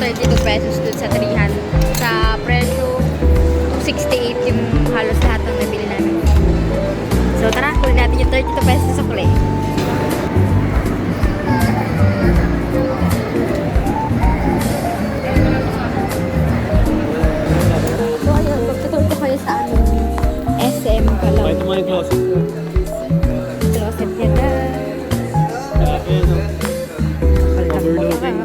32 pesos dun sa 300. Sa presyo, 68 yung halos lahat ng nabili namin. So tara, kunin natin yung 32 pesos sa sukli. So ayun, magtutunto kayo sa aming SM Calamba. Ito mo yung closet. Closet niya na. Overlooking.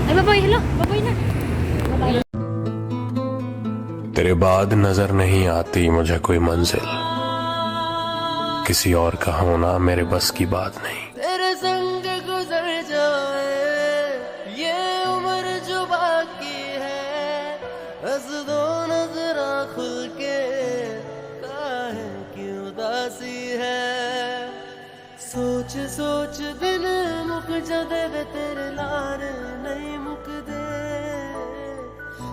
Ay, baboy, hello, baboy na. तेरे बाद नजर नहीं आती मुझे कोई मंजिल, किसी और का होना मेरे बस की बात नहीं। तेरे संग गुजर जाए ये उम्र जो बाकी है, हंस दो नजरा खुल के, काहे की उदासी है। सोच सोच दिन मुक जादे वे तेरे लार नहीं मुक दे,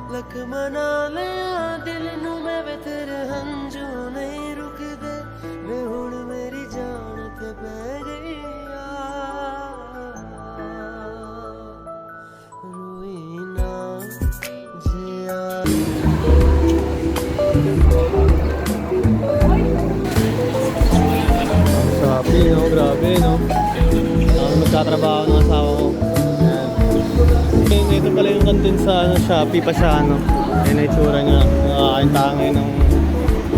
लख मना लिया दिल नू मैं वे तेरे हंजू नहीं रुक दे, मैं हुण मेरी जान ते पै गई रोई ना जिया। Sabi, no? Grabe, no? Magtatrabaho ng asawa ko. Ayan. Ito pala yung kantin sa Shopee pa siya, ano? Ayan na itsura niya. Nakakain tayo ngayon ng...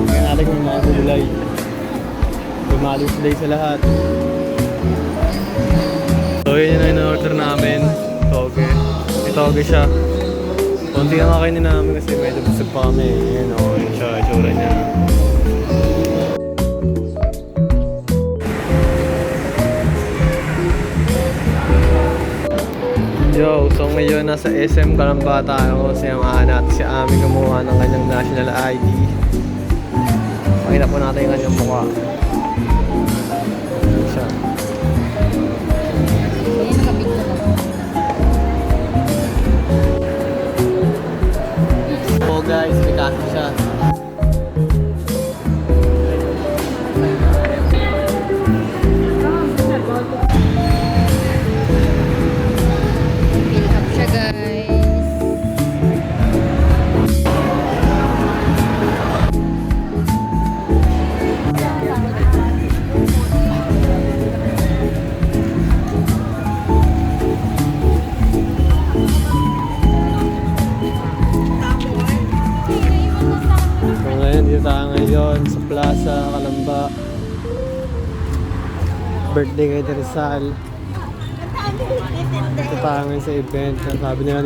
Ngayon natin kung mga gulay. Lumalis day sa lahat. So, yun yung in-order namin. Toge. May toge siya. Konti ang kakainin namin kasi medyo busog pa kami. Ayan, o. Yun siya, itsura niya. Yo, so ngayon nasa SM Calamba tayo. Sinamahan natin si Ami gumawa ng kanyang national ID. Pakita po natin yung kanyang mukha. Ayan siya. So guys, may kaso siya. Fill up siya, guys. So ngayon, dito tayo ngayon sa Plaza Calamba. Birthday kay Teresal. Dito tayo ngayon sa event. Sabi nila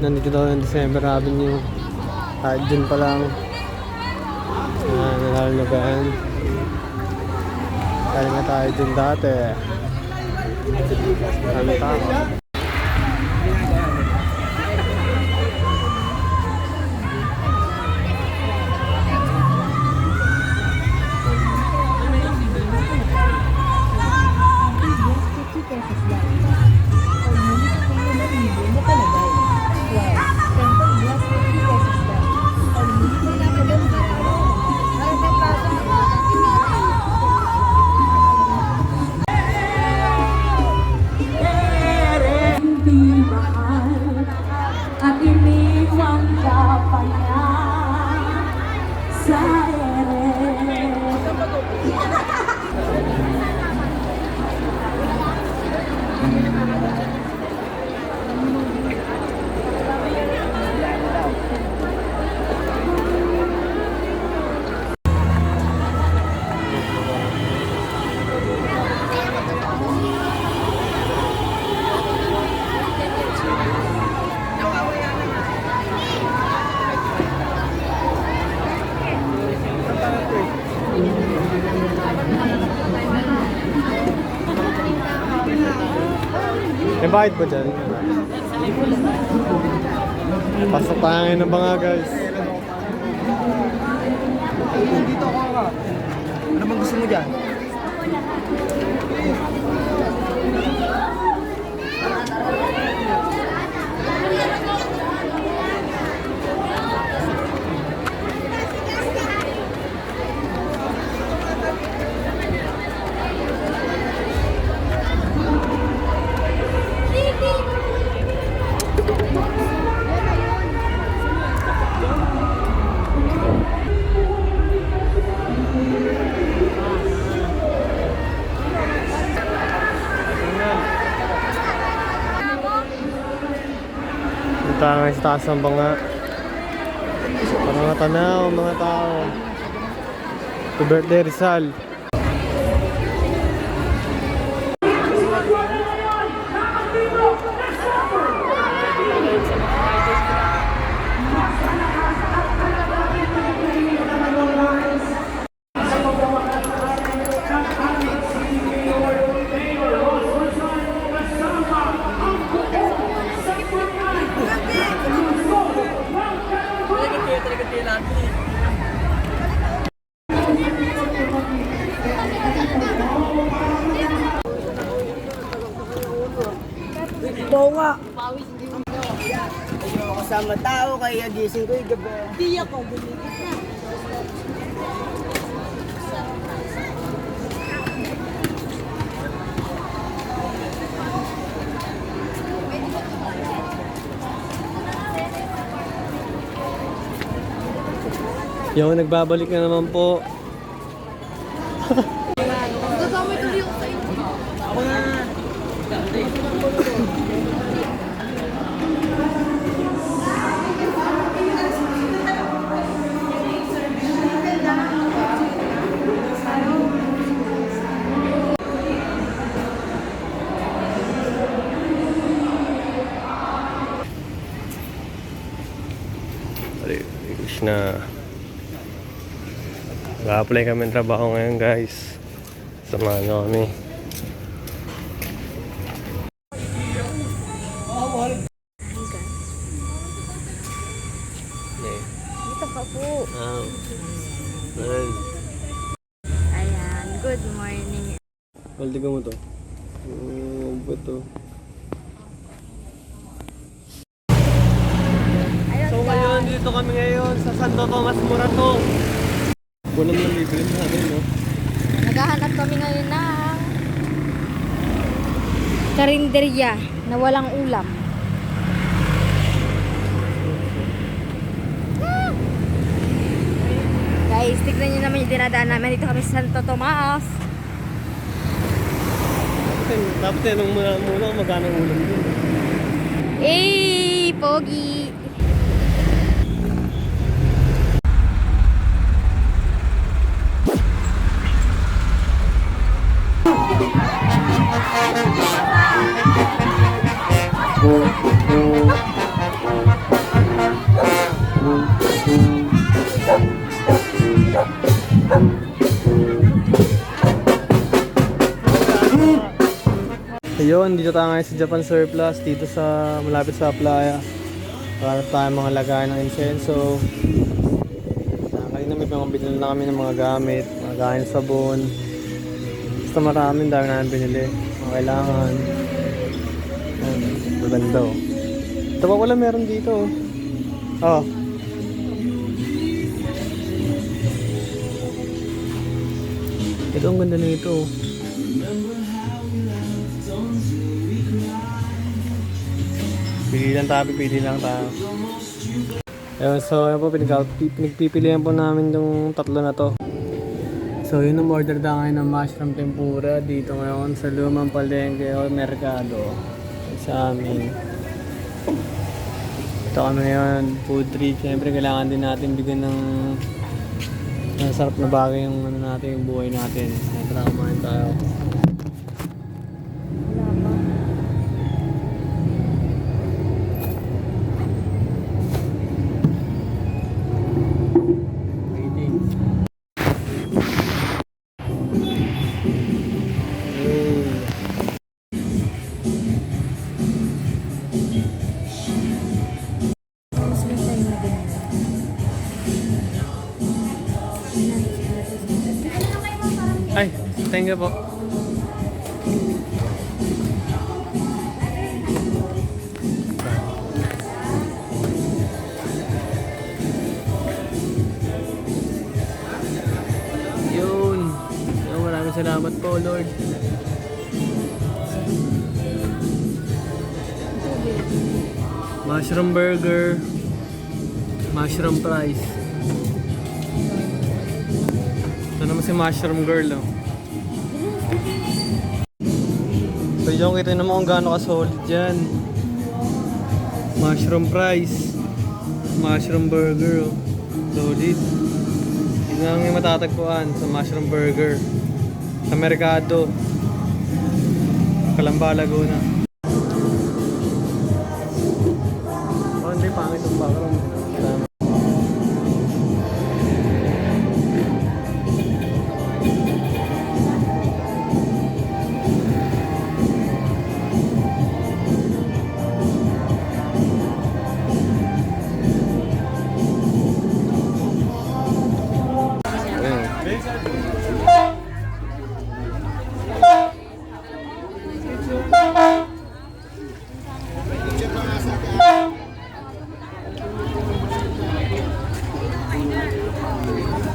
nandito daw ng December Avenue. Kahit dun pa lang. Nalalagahan. Kaya nga tayo dun dati. Kami tao. At iniwan ka pa niya sa ere. May bayad ba dyan? Pasok tayo ngayon ng mga guys. Dito ako ka. Ano bang gusto mo dyan? Tayo ngayon sa taas ng banga. Para mga tanaw, mga tao. Happy birthday, Rizal. Kasama tao, kaya gising ko yung gabi. Di ako, bumigit na. Yo, nagbabalik na naman po. Hare Krishna. Nag-apply kami ng trabaho ngayon, guys. Samahan nyo kami. Dito ka po. Ayan. Ayan, good morning. Baldigan mo to. Ba to? Ayun, So ngayon, dito kami ngayon sa Santo Tomas Morato. Kulang lang libre natin, no? naghahanap kami ngayon ng karinderya na walang ulam. Guys, tignan nyo naman yung dinadaan namin. Dito kami sa Santo Tomas. Dapat yan, muna kung magkano ang ulam dun. Eh, pogi! Ayun, dito tayo ngayon sa Japan Surplus, dito sa malapit sa playa. Para tayo mga lagay ng insenso. Kanina may mga binili na kami ng mga gamit, mga kain sabon. Basta maraming dami namin binili, mga kailangan. Ayan, maganda oh. Ito pa pala meron dito oh. Oh. Ito ang ganda nito oh. Pili lang tayo. Ayun, so ayun po, pinagpipilihan po namin yung tatlo na to. So yun ang order na ngayon ng mushroom tempura dito ngayon sa Lumang Palengke o Merkado sa amin. Ito kami ngayon, food treat. Siyempre kailangan din natin bigyan ng sarap na bagay yung ano natin, yung buhay natin. Tara, kumain tayo. Ay, thank you po. Yun. Maraming salamat po, Lord. Mushroom burger. Mushroom fries. Ito naman si Mushroom Girl, oh. So yung kita naman kung gaano ka solid dyan. Mushroom fries. Mushroom burger. Oh. Solid. Yun lang yung matatagpuan sa mushroom burger. Sa Mercado. Calamba, Laguna. Oh, hindi. Pangit yung background.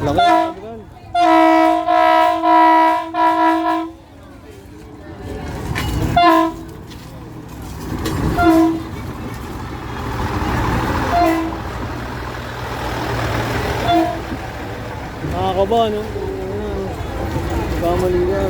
Laki. Nakakaba, no? Kamali na.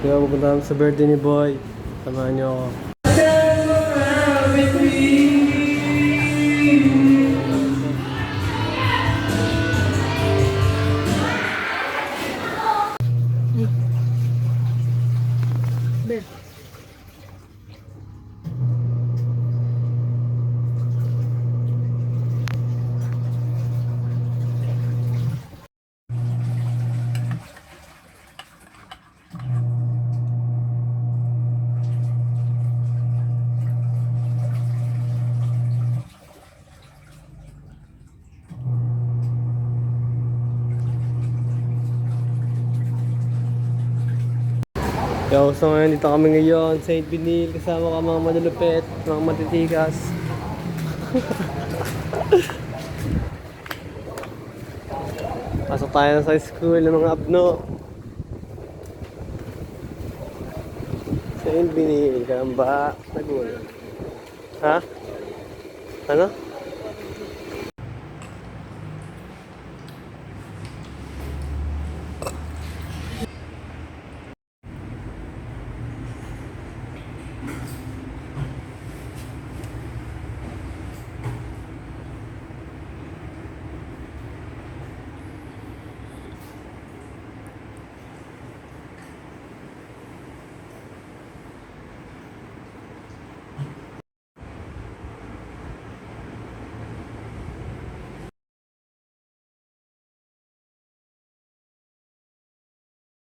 Kaya pupunta kami sa birthday ni Boy. Samahan niyo ako. Yo, so ngayon dito kami ngayon sa St. Benil kasama ka mga malulupit, mga matitigas. Pasok tayo sa school ng mga apno. St. Benil, Calamba, Laguna. Ha? Ano?